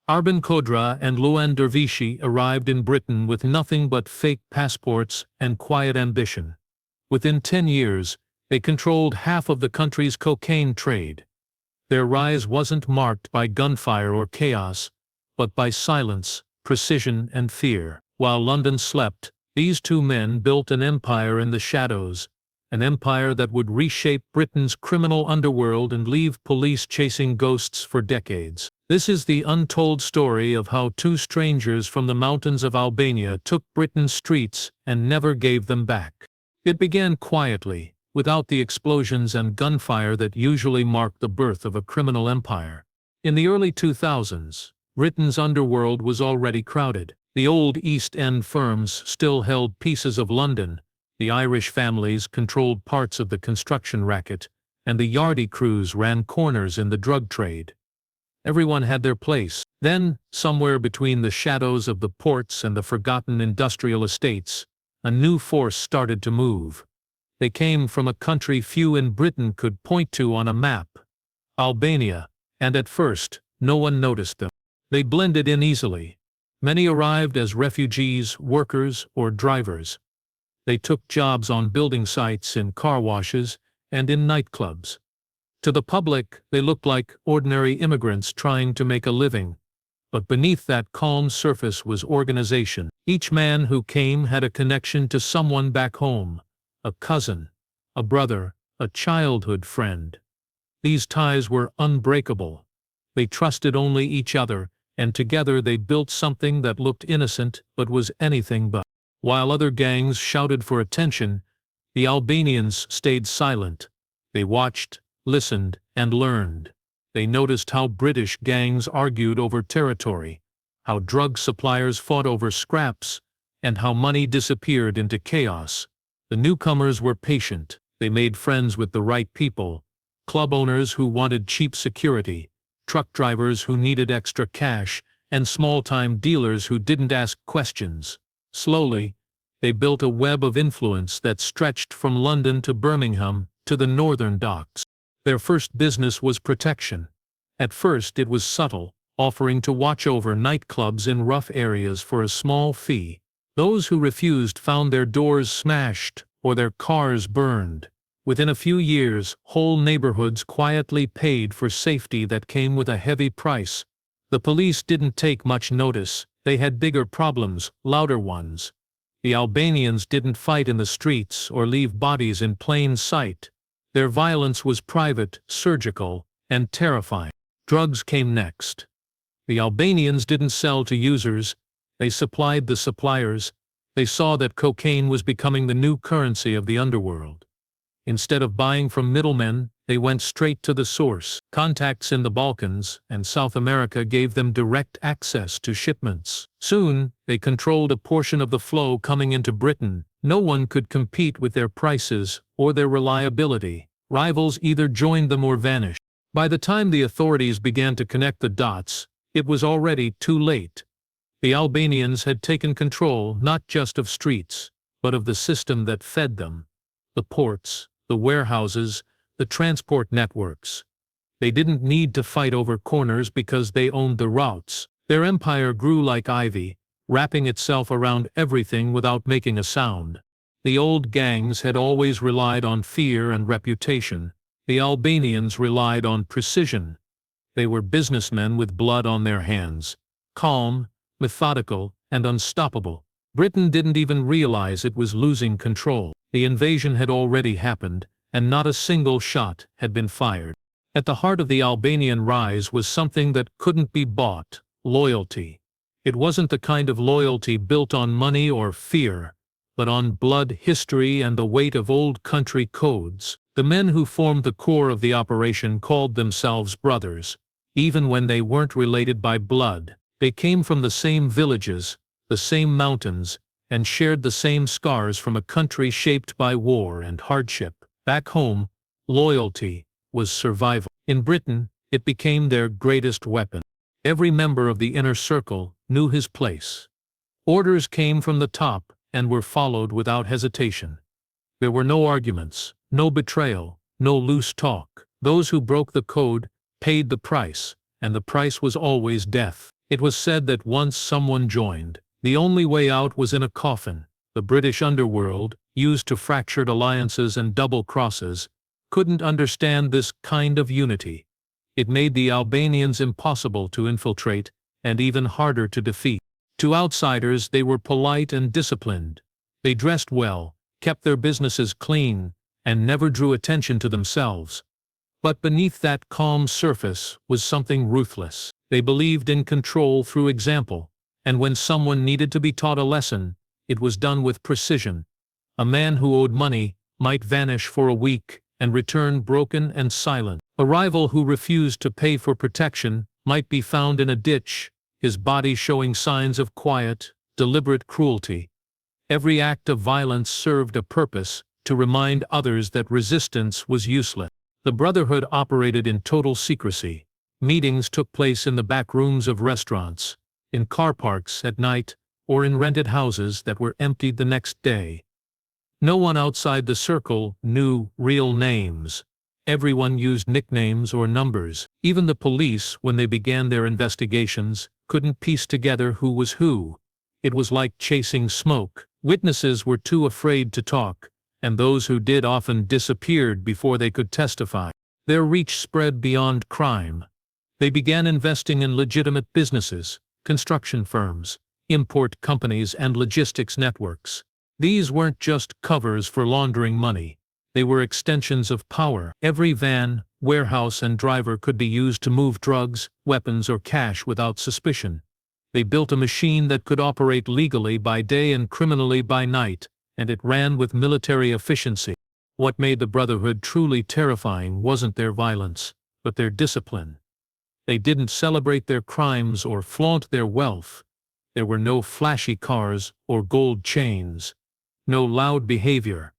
Arben Kodra and Luan Dervishi arrived in Britain with nothing but fake passports and quiet ambition. Within 10 years, they controlled half of the country's cocaine trade. Their rise wasn't marked by gunfire or chaos, but by silence, precision, and fear. While London slept, these two men built an empire in the shadows, an empire that would reshape Britain's criminal underworld and leave police chasing ghosts for decades. This is the untold story of how two strangers from the mountains of Albania took Britain's streets and never gave them back. It began quietly, without the explosions and gunfire that usually mark the birth of a criminal empire. In the early 2000s, Britain's underworld was already crowded. The old East End firms still held pieces of London, the Irish families controlled parts of the construction racket, and the Yardie crews ran corners in the drug trade. Everyone had their place. Then, somewhere between the shadows of the ports and the forgotten industrial estates, a new force started to move. They came from a country few in Britain could point to on a map, Albania, and at first, no one noticed them. They blended in easily. Many arrived as refugees, workers, or drivers. They took jobs on building sites, in car washes, and in nightclubs. To the public, they looked like ordinary immigrants trying to make a living. But beneath that calm surface was organization. Each man who came had a connection to someone back home, a cousin, a brother, a childhood friend. These ties were unbreakable. They trusted only each other, and together they built something that looked innocent but was anything but. While other gangs shouted for attention, the Albanians stayed silent. They watched, listened, and learned. They noticed how British gangs argued over territory, how drug suppliers fought over scraps, and how money disappeared into chaos. The newcomers were patient. They made friends with the right people, club owners who wanted cheap security, truck drivers who needed extra cash, and small-time dealers who didn't ask questions. Slowly, they built a web of influence that stretched from London to Birmingham to the northern docks. Their first business was protection. At first it was subtle, offering to watch over nightclubs in rough areas for a small fee. Those who refused found their doors smashed or their cars burned. Within a few years, whole neighborhoods quietly paid for safety that came with a heavy price. The police didn't take much notice. They had bigger problems, louder ones. The Albanians didn't fight in the streets or leave bodies in plain sight. Their violence was private, surgical, and terrifying. Drugs came next. The Albanians didn't sell to users. They supplied the suppliers. They saw that cocaine was becoming the new currency of the underworld. Instead of buying from middlemen, they went straight to the source. Contacts in the Balkans and South America gave them direct access to shipments. Soon, they controlled a portion of the flow coming into Britain. No one could compete with their prices or their reliability. Rivals either joined them or vanished. By the time the authorities began to connect the dots, it was already too late. The Albanians had taken control not just of streets, but of the system that fed them. The ports, the warehouses, the transport networks. They didn't need to fight over corners because they owned the routes. Their empire grew like ivy, wrapping itself around everything without making a sound. The old gangs had always relied on fear and reputation. The Albanians relied on precision. They were businessmen with blood on their hands, calm, methodical, and unstoppable. Britain didn't even realize it was losing control. The invasion had already happened, and not a single shot had been fired. At the heart of the Albanian rise was something that couldn't be bought: loyalty. It wasn't the kind of loyalty built on money or fear, but on blood, history, and the weight of old country codes. The men who formed the core of the operation called themselves brothers, even when they weren't related by blood. They came from the same villages, the same mountains, and shared the same scars from a country shaped by war and hardship. Back home, loyalty was survival. In Britain, it became their greatest weapon. Every member of the inner circle knew his place. Orders came from the top and were followed without hesitation. There were no arguments, no betrayal, no loose talk. Those who broke the code paid the price, and the price was always death. It was said that once someone joined, the only way out was in a coffin. The British underworld, used to fractured alliances and double crosses, couldn't understand this kind of unity. It made the Albanians impossible to infiltrate, and even harder to defeat. To outsiders they were polite and disciplined. They dressed well, kept their businesses clean, and never drew attention to themselves. But beneath that calm surface was something ruthless. They believed in control through example, and when someone needed to be taught a lesson, it was done with precision. A man who owed money might vanish for a week and return broken and silent. A rival who refused to pay for protection might be found in a ditch, his body showing signs of quiet, deliberate cruelty. Every act of violence served a purpose, to remind others that resistance was useless. The Brotherhood operated in total secrecy. Meetings took place in the back rooms of restaurants, in car parks at night, or in rented houses that were emptied the next day. No one outside the circle knew real names. Everyone used nicknames or numbers. Even the police, when they began their investigations, couldn't piece together who was who. It was like chasing smoke. Witnesses were too afraid to talk, and those who did often disappeared before they could testify. Their reach spread beyond crime. They began investing in legitimate businesses, construction firms, import companies and logistics networks. These weren't just covers for laundering money. They were extensions of power. Every van, warehouse and driver could be used to move drugs, weapons or cash without suspicion. They built a machine that could operate legally by day and criminally by night, and it ran with military efficiency. What made the Brotherhood truly terrifying wasn't their violence, but their discipline. They didn't celebrate their crimes or flaunt their wealth. There were no flashy cars or gold chains, no loud behavior.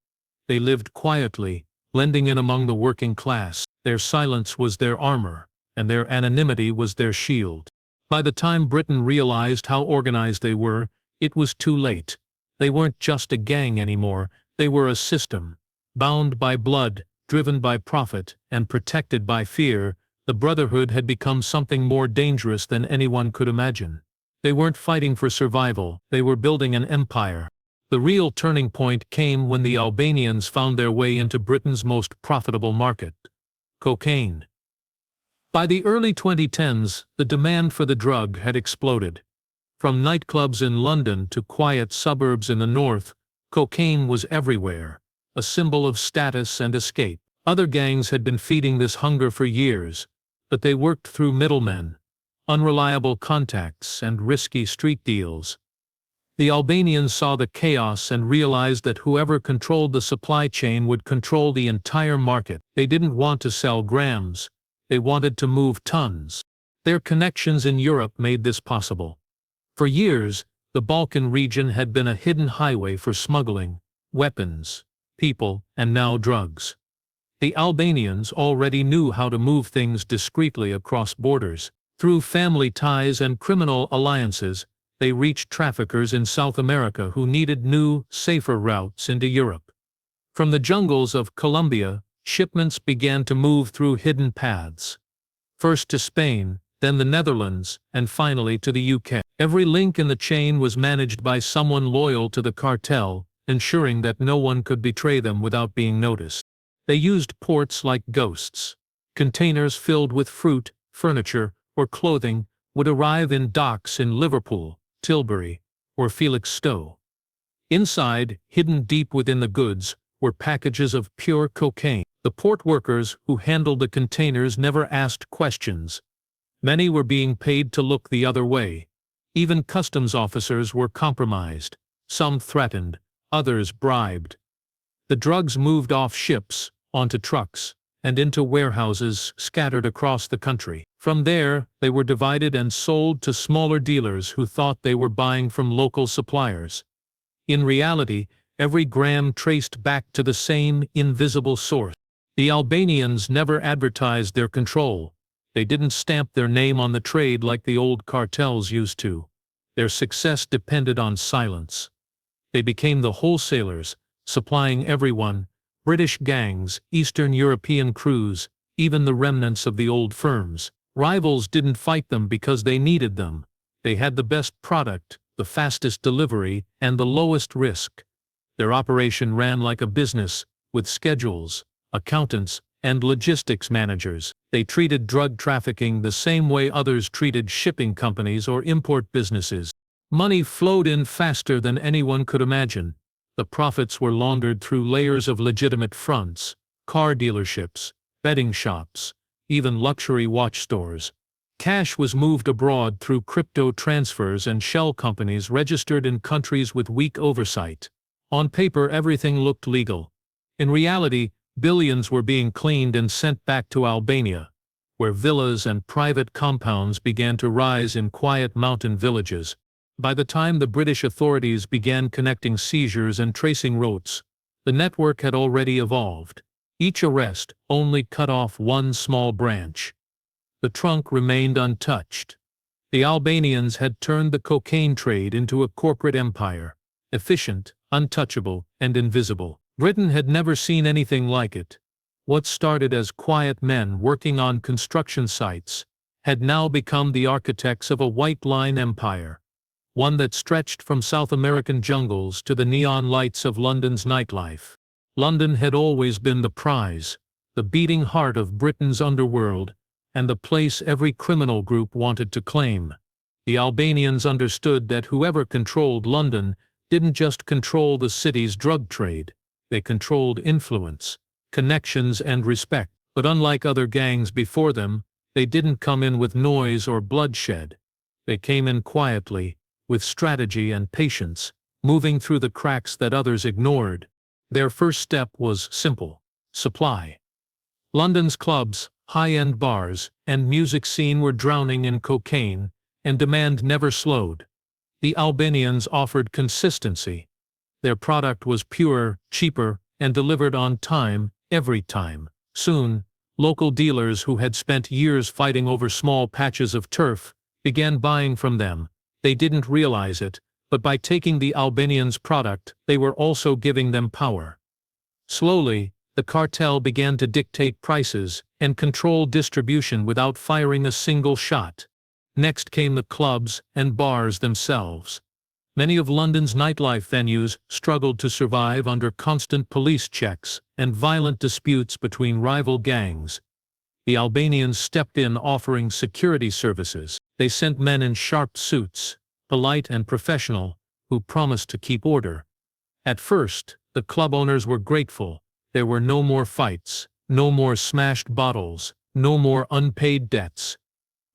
They lived quietly, blending in among the working class. Their silence was their armor, and their anonymity was their shield. By the time Britain realized how organized they were, it was too late. They weren't just a gang anymore, they were a system. Bound by blood, driven by profit, and protected by fear, the Brotherhood had become something more dangerous than anyone could imagine. They weren't fighting for survival, they were building an empire. The real turning point came when the Albanians found their way into Britain's most profitable market: cocaine. By the early 2010s, the demand for the drug had exploded. From nightclubs in London to quiet suburbs in the north, cocaine was everywhere, a symbol of status and escape. Other gangs had been feeding this hunger for years, but they worked through middlemen, unreliable contacts, and risky street deals. The Albanians saw the chaos and realized that whoever controlled the supply chain would control the entire market. They didn't want to sell grams, they wanted to move tons. Their connections in Europe made this possible. For years, the Balkan region had been a hidden highway for smuggling, weapons, people, and now drugs. The Albanians already knew how to move things discreetly across borders. Through family ties and criminal alliances, they reached traffickers in South America who needed new, safer routes into Europe. From the jungles of Colombia, shipments began to move through hidden paths. First to Spain, then the Netherlands, and finally to the UK. Every link in the chain was managed by someone loyal to the cartel, ensuring that no one could betray them without being noticed. They used ports like ghosts. Containers filled with fruit, furniture, or clothing would arrive in docks in Liverpool, Tilbury, or Felixstowe. Inside, hidden deep within the goods, were packages of pure cocaine. The port workers who handled the containers never asked questions. Many were being paid to look the other way. Even customs officers were compromised. Some threatened, others bribed. The drugs moved off ships, onto trucks, and into warehouses scattered across the country. From there, they were divided and sold to smaller dealers who thought they were buying from local suppliers. In reality, every gram traced back to the same invisible source. The Albanians never advertised their control. They didn't stamp their name on the trade like the old cartels used to. Their success depended on silence. They became the wholesalers, supplying everyone: British gangs, Eastern European crews, even the remnants of the old firms. Rivals didn't fight them because they needed them. They had the best product, the fastest delivery, and the lowest risk. Their operation ran like a business, with schedules, accountants, and logistics managers. They treated drug trafficking the same way others treated shipping companies or import businesses. Money flowed in faster than anyone could imagine. The profits were laundered through layers of legitimate fronts, car dealerships, betting shops, even luxury watch stores. Cash was moved abroad through crypto transfers and shell companies registered in countries with weak oversight. On paper, everything looked legal. In reality, billions were being cleaned and sent back to Albania, where villas and private compounds began to rise in quiet mountain villages. By the time the British authorities began connecting seizures and tracing routes, the network had already evolved. Each arrest only cut off one small branch. The trunk remained untouched. The Albanians had turned the cocaine trade into a corporate empire, efficient, untouchable, and invisible. Britain had never seen anything like it. What started as quiet men working on construction sites had now become the architects of a white line empire, one that stretched from South American jungles to the neon lights of London's nightlife. London had always been the prize, the beating heart of Britain's underworld, and the place every criminal group wanted to claim. The Albanians understood that whoever controlled London didn't just control the city's drug trade. They controlled influence, connections, and respect. But unlike other gangs before them, they didn't come in with noise or bloodshed. They came in quietly, with strategy and patience, moving through the cracks that others ignored. Their first step was simple: supply. London's clubs, high-end bars, and music scene were drowning in cocaine, and demand never slowed. The Albanians offered consistency. Their product was pure, cheaper, and delivered on time, every time. Soon, local dealers who had spent years fighting over small patches of turf began buying from them. They didn't realize it, but by taking the Albanians' product, they were also giving them power. Slowly, the cartel began to dictate prices and control distribution without firing a single shot. Next came the clubs and bars themselves. Many of London's nightlife venues struggled to survive under constant police checks and violent disputes between rival gangs. The Albanians stepped in, offering security services. They sent men in sharp suits, polite and professional, who promised to keep order. At first, the club owners were grateful. There were no more fights, no more smashed bottles, no more unpaid debts.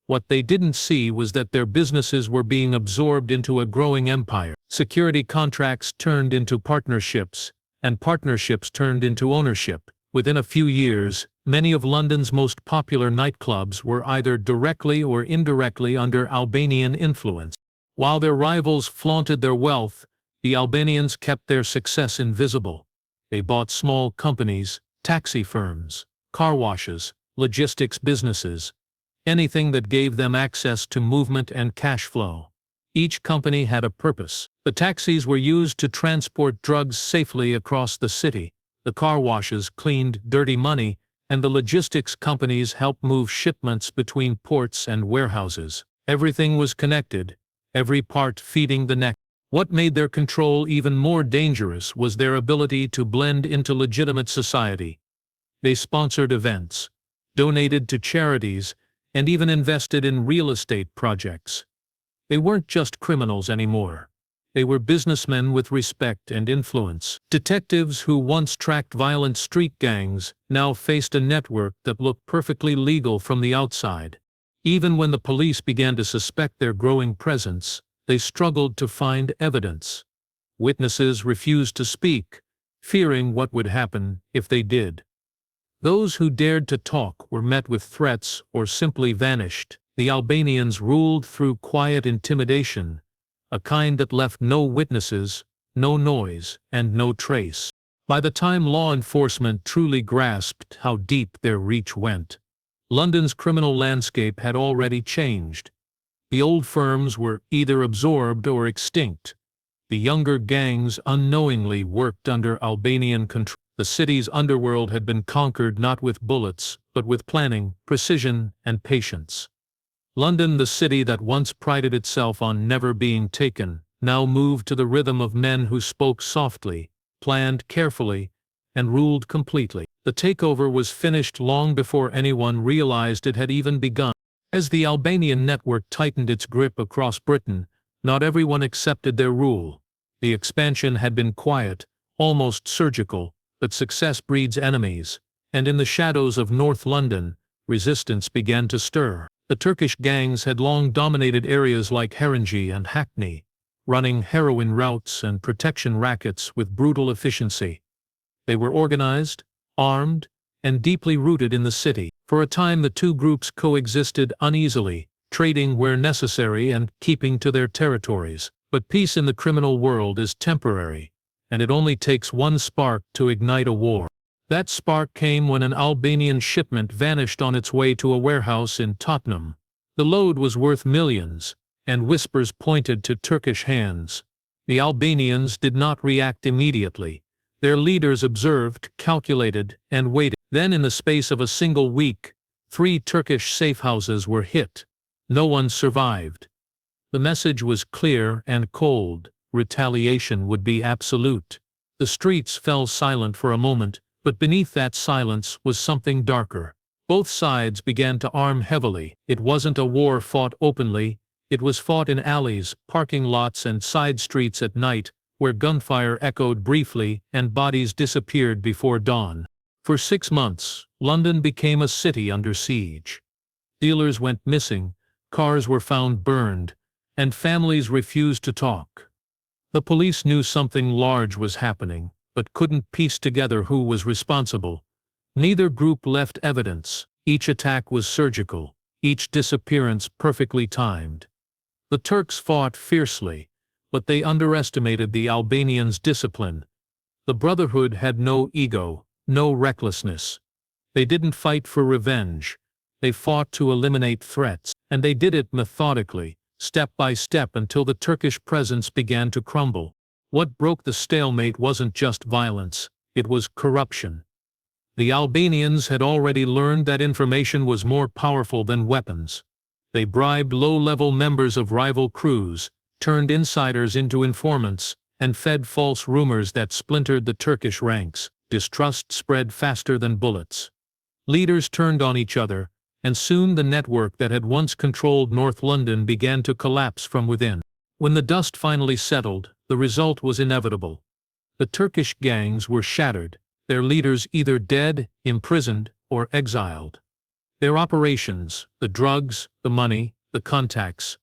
What they didn't see was that their businesses were being absorbed into a growing empire. Security contracts turned into partnerships, and partnerships turned into ownership. Within a few years, many of London's most popular nightclubs were either directly or indirectly under Albanian influence. While their rivals flaunted their wealth, the Albanians kept their success invisible. They bought small companies, taxi firms, car washes, logistics businesses, anything that gave them access to movement and cash flow. Each company had a purpose. The taxis were used to transport drugs safely across the city. The car washes cleaned dirty money, and the logistics companies helped move shipments between ports and warehouses. Everything was connected, every part feeding the next. What made their control even more dangerous was their ability to blend into legitimate society. They sponsored events, donated to charities, and even invested in real estate projects. They weren't just criminals anymore. They were businessmen with respect and influence. Detectives who once tracked violent street gangs now faced a network that looked perfectly legal from the outside. Even when the police began to suspect their growing presence, they struggled to find evidence. Witnesses refused to speak, fearing what would happen if they did. Those who dared to talk were met with threats or simply vanished. The Albanians ruled through quiet intimidation, a kind that left no witnesses, no noise, and no trace. By the time law enforcement truly grasped how deep their reach went, London's criminal landscape had already changed. The old firms were either absorbed or extinct. The younger gangs unknowingly worked under Albanian control. The city's underworld had been conquered not with bullets, but with planning, precision, and patience. London, the city that once prided itself on never being taken, now moved to the rhythm of men who spoke softly, planned carefully, and ruled completely. The takeover was finished long before anyone realized it had even begun. As the Albanian network tightened its grip across Britain, not everyone accepted their rule. The expansion had been quiet, almost surgical, but success breeds enemies, and in the shadows of North London, resistance began to stir. The Turkish gangs had long dominated areas like Haringey and Hackney, running heroin routes and protection rackets with brutal efficiency. They were organized, armed, and deeply rooted in the city. For a time the two groups coexisted uneasily, trading where necessary and keeping to their territories. But peace in the criminal world is temporary, and it only takes one spark to ignite a war. That spark came when an Albanian shipment vanished on its way to a warehouse in Tottenham. The load was worth millions, and whispers pointed to Turkish hands. The Albanians did not react immediately. Their leaders observed, calculated, and waited. Then in the space of a single week, 3 Turkish safehouses were hit. No one survived. The message was clear and cold: retaliation would be absolute. The streets fell silent for a moment, but beneath that silence was something darker. Both sides began to arm heavily. It wasn't a war fought openly, it was fought in alleys, parking lots and side streets at night, where gunfire echoed briefly and bodies disappeared before dawn. For 6 months, London became a city under siege. Dealers went missing, cars were found burned, and families refused to talk. The police knew something large was happening, but couldn't piece together who was responsible. Neither group left evidence. Each attack was surgical, each disappearance perfectly timed. The Turks fought fiercely, but they underestimated the Albanians' discipline. The Brotherhood had no ego, no recklessness. They didn't fight for revenge. They fought to eliminate threats, and they did it methodically, step by step, until the Turkish presence began to crumble. What broke the stalemate wasn't just violence, it was corruption. The Albanians had already learned that information was more powerful than weapons. They bribed low-level members of rival crews, turned insiders into informants, and fed false rumors that splintered the Turkish ranks. Distrust spread faster than bullets. Leaders turned on each other, and soon the network that had once controlled North London began to collapse from within. When the dust finally settled, the result was inevitable. The Turkish gangs were shattered, their leaders either dead, imprisoned, or exiled. Their operations, the drugs, the money, the contacts,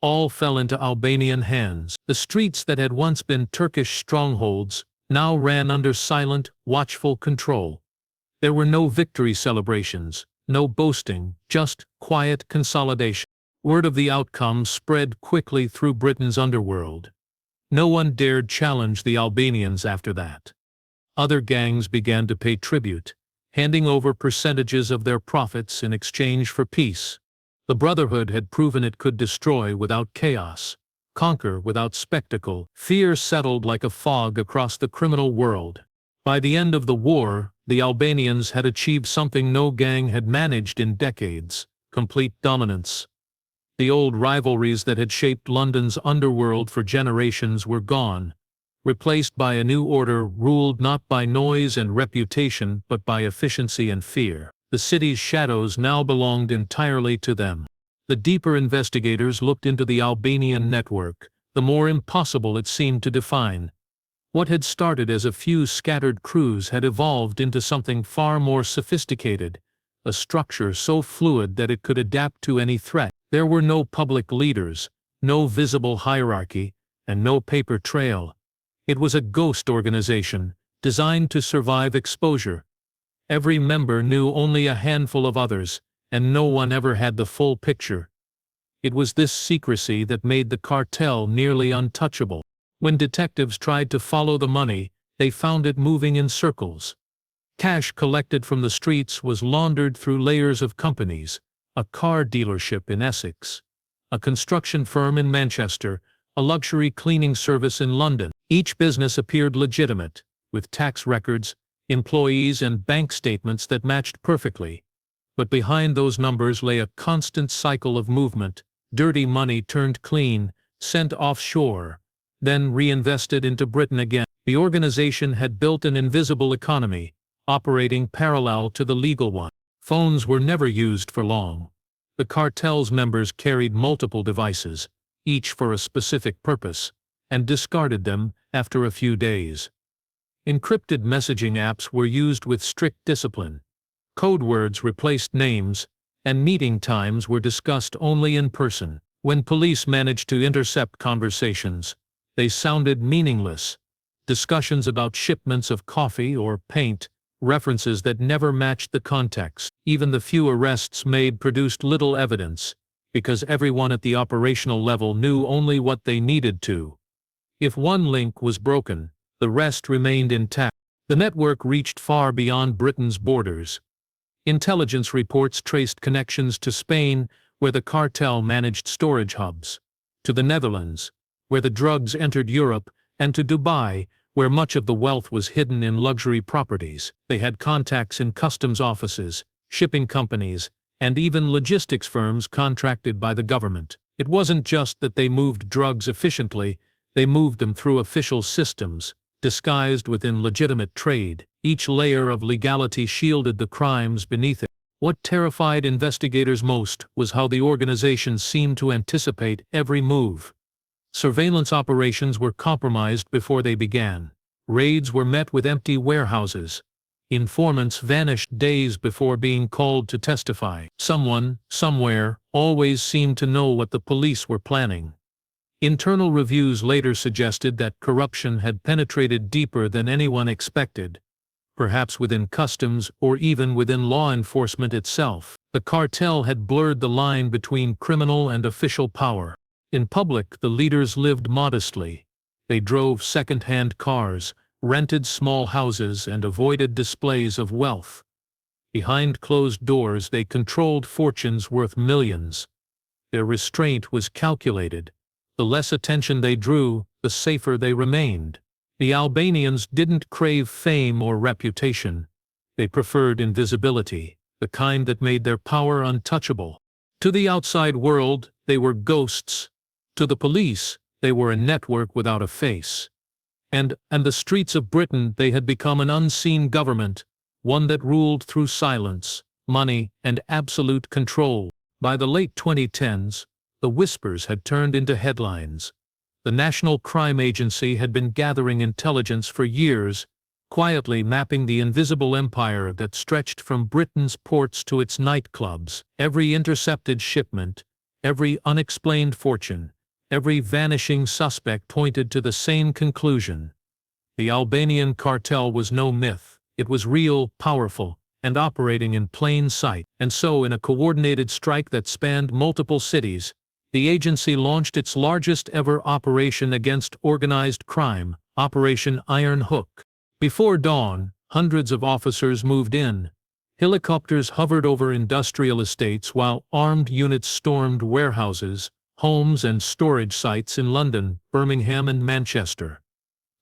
all fell into Albanian hands. The streets that had once been Turkish strongholds now ran under silent, watchful control. There were no victory celebrations, no boasting, just quiet consolidation. Word of the outcome spread quickly through Britain's underworld. No one dared challenge the Albanians after that. Other gangs began to pay tribute, handing over percentages of their profits in exchange for peace. The Brotherhood had proven it could destroy without chaos, conquer without spectacle. Fear settled like a fog across the criminal world. By the end of the war, the Albanians had achieved something no gang had managed in decades: complete dominance. The old rivalries that had shaped London's underworld for generations were gone, replaced by a new order ruled not by noise and reputation but by efficiency and fear. The city's shadows now belonged entirely to them. The deeper investigators looked into the Albanian network, the more impossible it seemed to define. What had started as a few scattered crews had evolved into something far more sophisticated, a structure so fluid that it could adapt to any threat. There were no public leaders, no visible hierarchy, and no paper trail. It was a ghost organization, designed to survive exposure. Every member knew only a handful of others, and no one ever had the full picture. It was this secrecy that made the cartel nearly untouchable. When detectives tried to follow the money, they found it moving in circles. Cash collected from the streets was laundered through layers of companies: a car dealership in Essex, a construction firm in Manchester, a luxury cleaning service in London. Each business appeared legitimate, with tax records, employees, and bank statements that matched perfectly. But behind those numbers lay a constant cycle of movement, dirty money turned clean, sent offshore, then reinvested into Britain again. The organization had built an invisible economy, operating parallel to the legal one. Phones were never used for long. The cartel's members carried multiple devices, each for a specific purpose, and discarded them after a few days. Encrypted messaging apps were used with strict discipline. Code words replaced names, and meeting times were discussed only in person. When police managed to intercept conversations, they sounded meaningless. Discussions about shipments of coffee or paint, references that never matched the context. Even the few arrests made produced little evidence, because everyone at the operational level knew only what they needed to. If one link was broken, the rest remained intact. The network reached far beyond Britain's borders. Intelligence reports traced connections to Spain, where the cartel managed storage hubs, to the Netherlands, where the drugs entered Europe, and to Dubai, where much of the wealth was hidden in luxury properties. They had contacts in customs offices, shipping companies, and even logistics firms contracted by the government. It wasn't just that they moved drugs efficiently, they moved them through official systems, disguised within legitimate trade. Each layer of legality shielded the crimes beneath it. What terrified investigators most was how the organization seemed to anticipate every move. Surveillance operations were compromised before they began. Raids were met with empty warehouses. Informants vanished days before being called to testify. Someone, somewhere, always seemed to know what the police were planning. Internal reviews later suggested that corruption had penetrated deeper than anyone expected, perhaps within customs or even within law enforcement itself. The cartel had blurred the line between criminal and official power. In public, the leaders lived modestly. They drove second-hand cars, rented small houses, and avoided displays of wealth. Behind closed doors, they controlled fortunes worth millions. Their restraint was calculated. The less attention they drew, the safer they remained. The Albanians didn't crave fame or reputation. They preferred invisibility, the kind that made their power untouchable. To the outside world, they were ghosts. To the police, they were a network without a face. And the streets of Britain, they had become an unseen government, one that ruled through silence, money, and absolute control. By the late 2010s, the whispers had turned into headlines. The National Crime Agency had been gathering intelligence for years, quietly mapping the invisible empire that stretched from Britain's ports to its nightclubs. Every intercepted shipment, every unexplained fortune, every vanishing suspect pointed to the same conclusion. The Albanian cartel was no myth. It was real, powerful, and operating in plain sight. And so, in a coordinated strike that spanned multiple cities, the agency launched its largest ever operation against organized crime, Operation Iron Hook. Before dawn, hundreds of officers moved in. Helicopters hovered over industrial estates while armed units stormed warehouses, homes, and storage sites in London, Birmingham, and Manchester.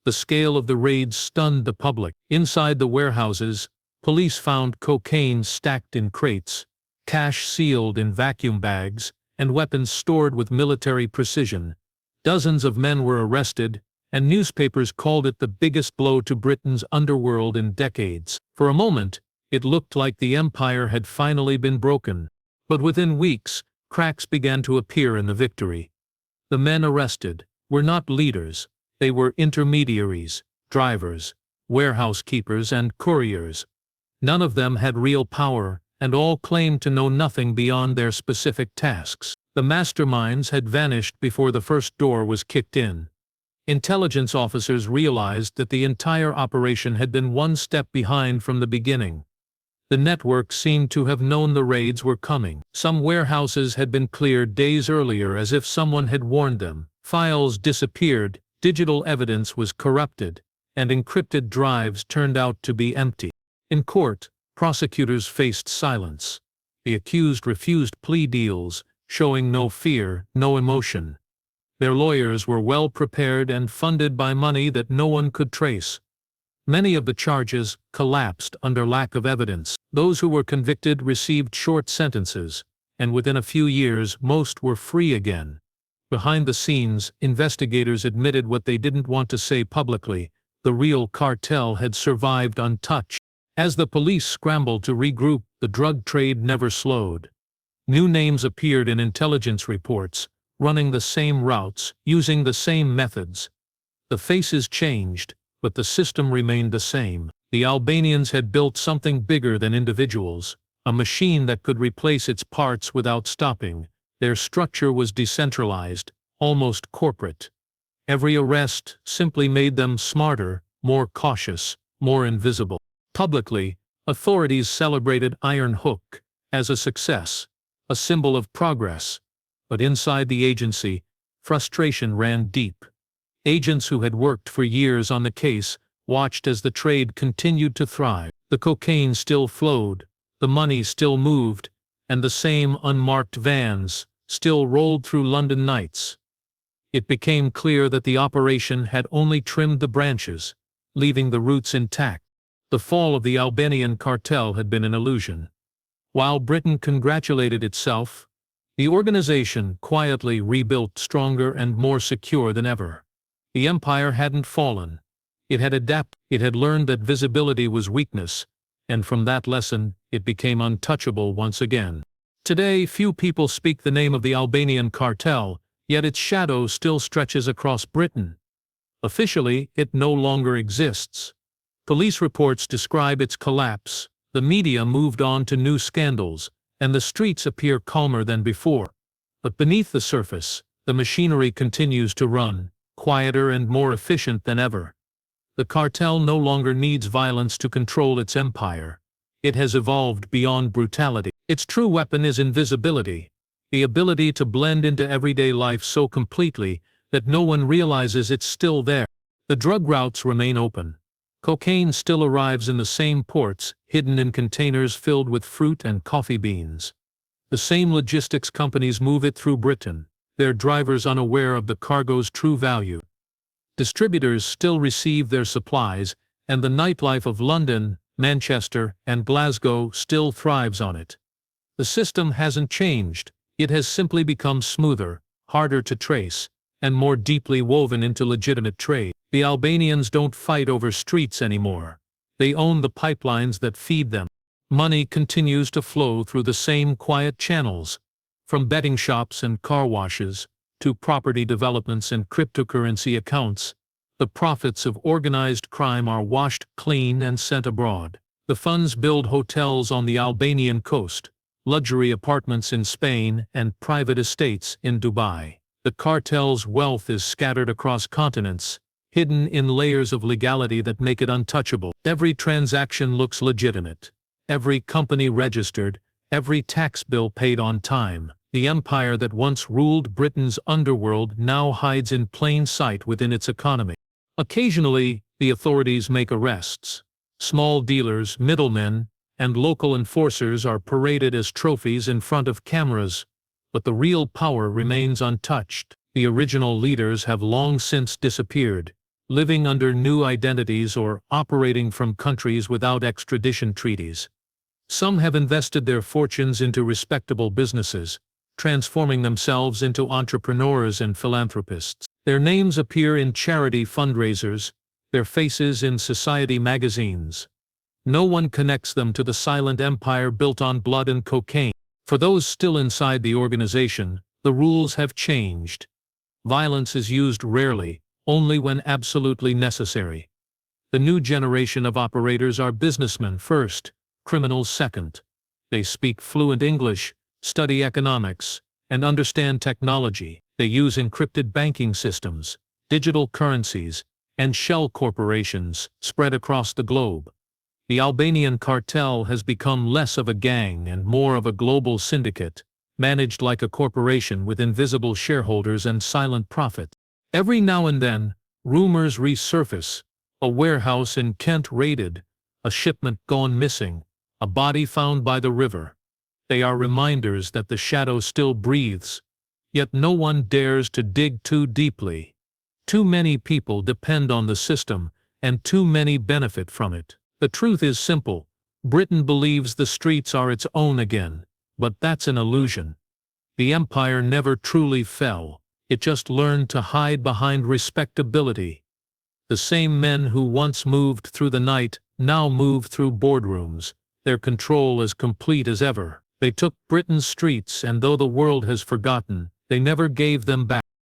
The scale of the raids stunned the public. Inside the warehouses, police found cocaine stacked in crates, cash sealed in vacuum bags, and weapons stored with military precision. Dozens of men were arrested, and newspapers called it the biggest blow to Britain's underworld in decades. For a moment, it looked like the empire had finally been broken. But within weeks, cracks began to appear in the victory. The men arrested were not leaders, they were intermediaries, drivers, warehouse keepers, and couriers. None of them had real power, and all claimed to know nothing beyond their specific tasks. The masterminds had vanished before the first door was kicked in. Intelligence officers realized that the entire operation had been one step behind from the beginning. The network seemed to have known the raids were coming. Some warehouses had been cleared days earlier as if someone had warned them. Files disappeared, digital evidence was corrupted, and encrypted drives turned out to be empty. In court, prosecutors faced silence. The accused refused plea deals, showing no fear, no emotion. Their lawyers were well prepared and funded by money that no one could trace. Many of the charges collapsed under lack of evidence. Those who were convicted received short sentences, and within a few years most were free again. Behind the scenes, investigators admitted what they didn't want to say publicly: the real cartel had survived untouched. As the police scrambled to regroup, the drug trade never slowed. New names appeared in intelligence reports, running the same routes, using the same methods. The faces changed, but the system remained the same. The Albanians had built something bigger than individuals, a machine that could replace its parts without stopping. Their structure was decentralized, almost corporate. Every arrest simply made them smarter, more cautious, more invisible. Publicly, authorities celebrated Iron Hook as a success, a symbol of progress. But inside the agency, frustration ran deep. Agents who had worked for years on the case watched as the trade continued to thrive. The cocaine still flowed, the money still moved, and the same unmarked vans still rolled through London nights. It became clear that the operation had only trimmed the branches, leaving the roots intact. The fall of the Albanian cartel had been an illusion. While Britain congratulated itself, the organization quietly rebuilt stronger and more secure than ever. The empire hadn't fallen. It had adapted. It had learned that visibility was weakness, and from that lesson, it became untouchable once again. Today, few people speak the name of the Albanian cartel, yet its shadow still stretches across Britain. Officially, it no longer exists. Police reports describe its collapse, the media moved on to new scandals, and the streets appear calmer than before. But beneath the surface, the machinery continues to run, quieter and more efficient than ever. The cartel no longer needs violence to control its empire. It has evolved beyond brutality. Its true weapon is invisibility, the ability to blend into everyday life so completely that no one realizes it's still there. The drug routes remain open. Cocaine still arrives in the same ports, hidden in containers filled with fruit and coffee beans. The same logistics companies move it through Britain, their drivers unaware of the cargo's true value. Distributors still receive their supplies, and the nightlife of London, Manchester, and Glasgow still thrives on it. The system hasn't changed, it has simply become smoother, harder to trace, and more deeply woven into legitimate trade. The Albanians don't fight over streets anymore. They own the pipelines that feed them. Money continues to flow through the same quiet channels, from betting shops and car washes, to property developments and cryptocurrency accounts. The profits of organized crime are washed clean and sent abroad. The funds build hotels on the Albanian coast, luxury apartments in Spain, and private estates in Dubai. The cartel's wealth is scattered across continents, hidden in layers of legality that make it untouchable. Every transaction looks legitimate. Every company registered, every tax bill paid on time. The empire that once ruled Britain's underworld now hides in plain sight within its economy. Occasionally, the authorities make arrests. Small dealers, middlemen, and local enforcers are paraded as trophies in front of cameras, but the real power remains untouched. The original leaders have long since disappeared, living under new identities or operating from countries without extradition treaties. Some have invested their fortunes into respectable businesses, transforming themselves into entrepreneurs and philanthropists. Their names appear in charity fundraisers, their faces in society magazines. No one connects them to the silent empire built on blood and cocaine. For those still inside the organization, the rules have changed. Violence is used rarely, only when absolutely necessary. The new generation of operators are businessmen first, criminals second. They speak fluent English, study economics, and understand technology. They use encrypted banking systems, digital currencies, and shell corporations spread across the globe. The Albanian cartel has become less of a gang and more of a global syndicate, managed like a corporation with invisible shareholders and silent profit. Every now and then, rumors resurface: a warehouse in Kent raided, a shipment gone missing, a body found by the river. They are reminders that the shadow still breathes, yet no one dares to dig too deeply. Too many people depend on the system, and too many benefit from it. The truth is simple: Britain believes the streets are its own again, but that's an illusion. The empire never truly fell, it just learned to hide behind respectability. The same men who once moved through the night now move through boardrooms, their control as complete as ever. They took Britain's streets, and though the world has forgotten, they never gave them back.